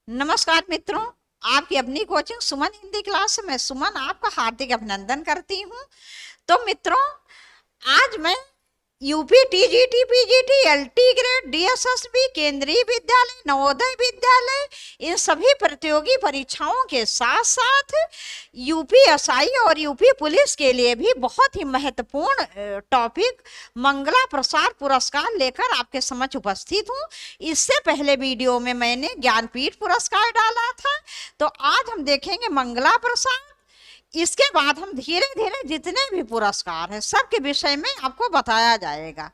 नमस्कार मित्रों। आपकी अपनी कोचिंग सुमन हिंदी क्लास में सुमन आपका हार्दिक अभिनंदन करती हूँ। तो मित्रों, आज मैं UP TGT PGT LT grade DSSB केंद्रीय विद्यालय नवोदय विद्यालय इन सभी प्रतियोगी परीक्षाओं के साथ साथ यूपीएसआई और यूपी पुलिस के लिए भी बहुत ही महत्वपूर्ण टॉपिक मंगला प्रसाद पुरस्कार लेकर आपके समक्ष उपस्थित हूँ। इससे पहले वीडियो में मैंने ज्ञानपीठ पुरस्कार डाला था, तो आज हम देखेंगे मंगला प्रसाद। इसके बाद हम धीरे धीरे जितने भी पुरस्कार हैं सबके विषय में आपको बताया जाएगा।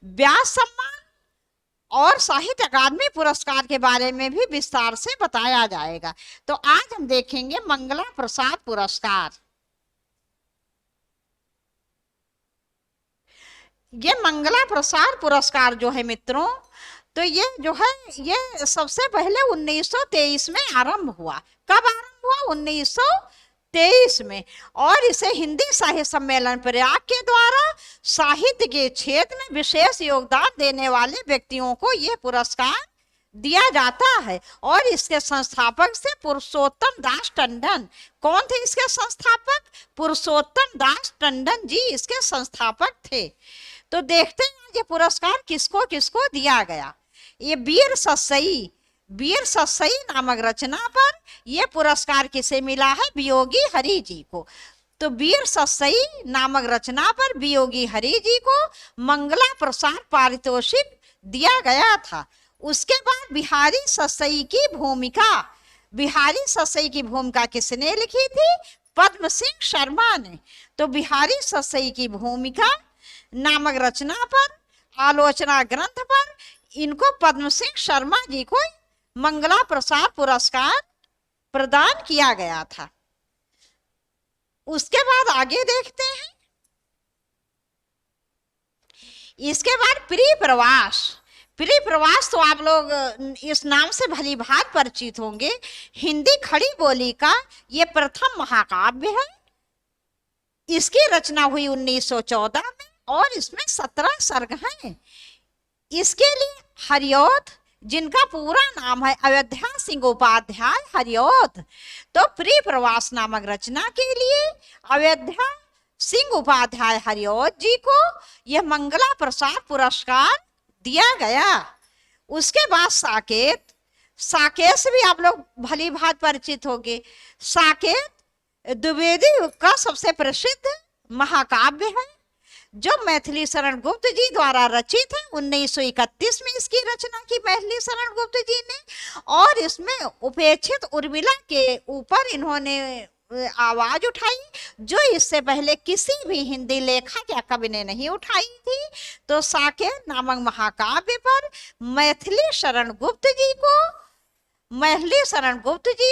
व्यास सम्मान और साहित्य अकादमी पुरस्कार के बारे में भी विस्तार से बताया जाएगा। तो आज हम देखेंगे मंगला प्रसाद पुरस्कार। ये मंगला प्रसाद पुरस्कार जो है मित्रों, तो ये जो है ये सबसे पहले 1923 में आरंभ हुआ। कब आरंभ हुआ? 1923 में। और इसे हिंदी साहित्य सम्मेलन प्रयाग के द्वारा साहित्य के क्षेत्र में विशेष योगदान देने वाले व्यक्तियों को यह पुरस्कार दिया जाता है। और इसके संस्थापक से पुरुषोत्तम दास टंडन। कौन थे इसके संस्थापक? पुरुषोत्तम दास टंडन जी इसके संस्थापक थे। तो देखते हैं ये पुरस्कार किसको किसको दिया गया। ये वीर सस्सई नामक रचना पर यह पुरस्कार किसे मिला है? वियोगी हरि जी को। तो वीर सस्सई नामक रचना पर वियोगी हरि जी को मंगला प्रसाद पारितोषिक दिया गया था। उसके बाद बिहारी सस्सई की भूमिका किसने लिखी थी? पद्म सिंह शर्मा ने। तो बिहारी सस्सई की भूमिका नामक रचना पर, आलोचना ग्रंथ पर इनको पद्म सिंह शर्मा जी को मंगला प्रसाद पुरस्कार प्रदान किया गया था। उसके बाद आगे देखते हैं। इसके बाद प्रिय प्रवास तो आप लोग इस नाम से भली भांति परिचित होंगे। हिंदी खड़ी बोली का ये प्रथम महाकाव्य है। इसकी रचना हुई 1914 में और इसमें 17 सर्ग हैं। इसके लिए हरिऔध, जिनका पूरा नाम है अयोध्या सिंह उपाध्याय हरिऔध, तो प्रिय प्रवास नामक रचना के लिए अयोध्या सिंह उपाध्याय हरिऔध जी को यह मंगला प्रसाद पुरस्कार दिया गया। उसके बाद साकेत से भी आप लोग भली भांति परिचित होंगे। साकेत द्विवेदी का सबसे प्रसिद्ध महाकाव्य है जो मैथिली शरण गुप्त जी द्वारा रचित है। 1931 में इसकी रचना की मैथिली शरण गुप्त जी ने। और इसमें उपेक्षित उर्मिला के ऊपर इन्होंने आवाज उठाई जो इससे पहले किसी भी हिंदी लेखक या कवि ने नहीं उठाई थी। तो साकेत नामक महाकाव्य पर मैथिली शरण गुप्त जी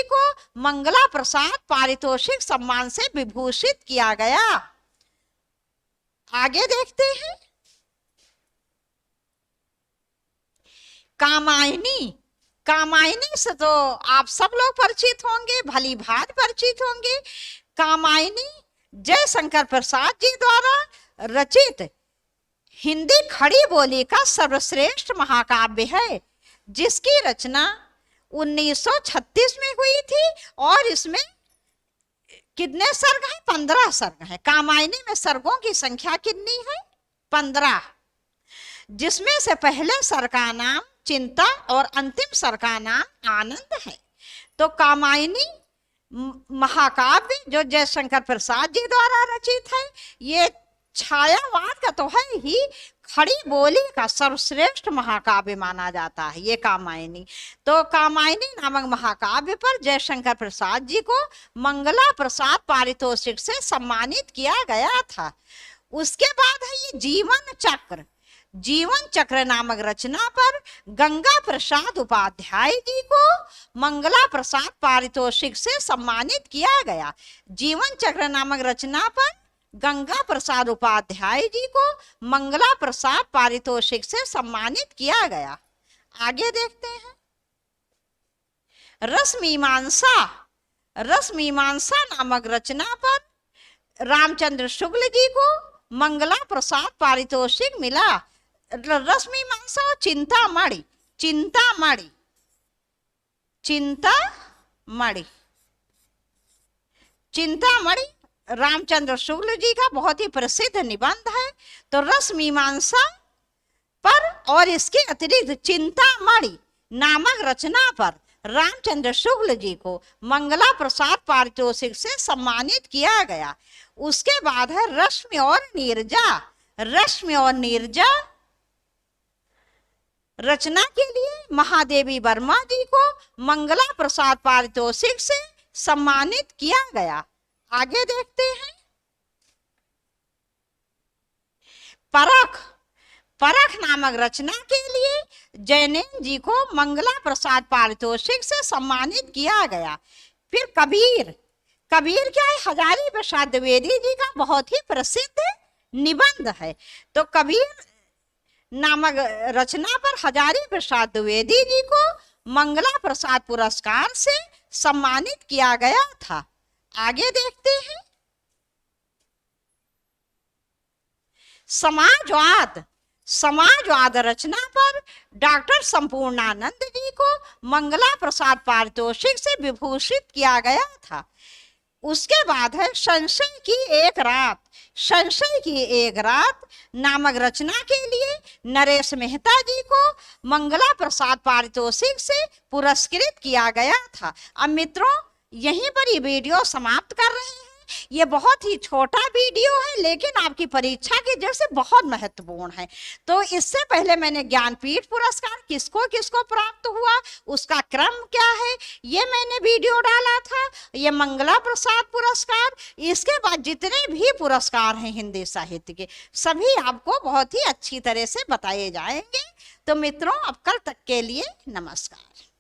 को मंगला प्रसाद पारितोषिक सम्मान से विभूषित किया गया। आगे देखते हैं। कामायनी से तो आप सब लोग परिचित होंगे, भली भांति परिचित होंगे। कामायनी जयशंकर प्रसाद जी द्वारा रचित हिंदी खड़ी बोली का सर्वश्रेष्ठ महाकाव्य है, जिसकी रचना 1936 में हुई थी। और इसमें कितने सर्ग हैं? 15 सर्ग हैं। कामायनी में सर्गों की संख्या कितनी है? 15, जिसमें से पहले सर्ग का नाम चिंता और अंतिम सर्ग का नाम आनंद है। तो कामायनी महाकाव्य जो जयशंकर प्रसाद जी द्वारा रचित है, ये छायावाद का तो है ही, खड़ी बोली का सर्वश्रेष्ठ महाकाव्य माना जाता है ये कामायनी। तो कामायनी नामक महाकाव्य पर जयशंकर प्रसाद जी को मंगला प्रसाद पारितोषिक से सम्मानित किया गया था। उसके बाद है ये जीवन चक्र नामक रचना पर गंगा प्रसाद उपाध्याय जी को मंगला प्रसाद पारितोषिक से सम्मानित किया गया। जीवन चक्र नामक रचना पर गंगा प्रसाद उपाध्याय जी को मंगला प्रसाद पारितोषिक से सम्मानित किया गया। आगे देखते हैं। रसमीमांसा नामक रचना पर रामचंद्र शुक्ल जी को मंगला प्रसाद पारितोषिक मिला। रसमीमांसा और चिंतामणि चिंतामणि। चिंतामणि रामचंद्र शुक्ल जी का बहुत ही प्रसिद्ध निबंध है। तो रस मीमांसा पर और इसके अतिरिक्त चिंतामणि नामक रचना पर रामचंद्र शुक्ल जी को मंगला प्रसाद पारितोषिक से सम्मानित किया गया। उसके बाद है रश्मि और नीरजा। रश्मि और नीरजा रचना के लिए महादेवी वर्मा जी को मंगला प्रसाद पारितोषिक से सम्मानित किया गया। आगे देखते हैं। परख। परख नामक रचना के लिए जैनेन्द्र जी को मंगला प्रसाद पारितोषिक से सम्मानित किया गया। फिर कबीर। कबीर क्या है? हजारी प्रसाद द्विवेदी जी का बहुत ही प्रसिद्ध निबंध है। तो कबीर नामक रचना पर हजारी प्रसाद द्विवेदी जी को मंगला प्रसाद पुरस्कार से सम्मानित किया गया था। आगे देखते हैं। समाजवाद। समाजवाद रचना पर डॉक्टर संपूर्णानंद जी को मंगला प्रसाद पारितोषिक से विभूषित किया गया था। उसके बाद है संशय की एक रात। संशय की एक रात नामक रचना के लिए नरेश मेहता जी को मंगला प्रसाद पारितोषिक से पुरस्कृत किया गया था। अब मित्रों, यहीं पर ये वीडियो समाप्त कर रहे हैं। ये बहुत ही छोटा वीडियो है, लेकिन आपकी परीक्षा की वजह से बहुत महत्वपूर्ण है। तो इससे पहले मैंने ज्ञानपीठ पुरस्कार किसको किसको प्राप्त हुआ, उसका क्रम क्या है, ये मैंने वीडियो डाला था। ये मंगला प्रसाद पुरस्कार, इसके बाद जितने भी पुरस्कार हैं हिंदी साहित्य के, सभी आपको बहुत ही अच्छी तरह से बताए जाएंगे। तो मित्रों, अब कल तक के लिए नमस्कार।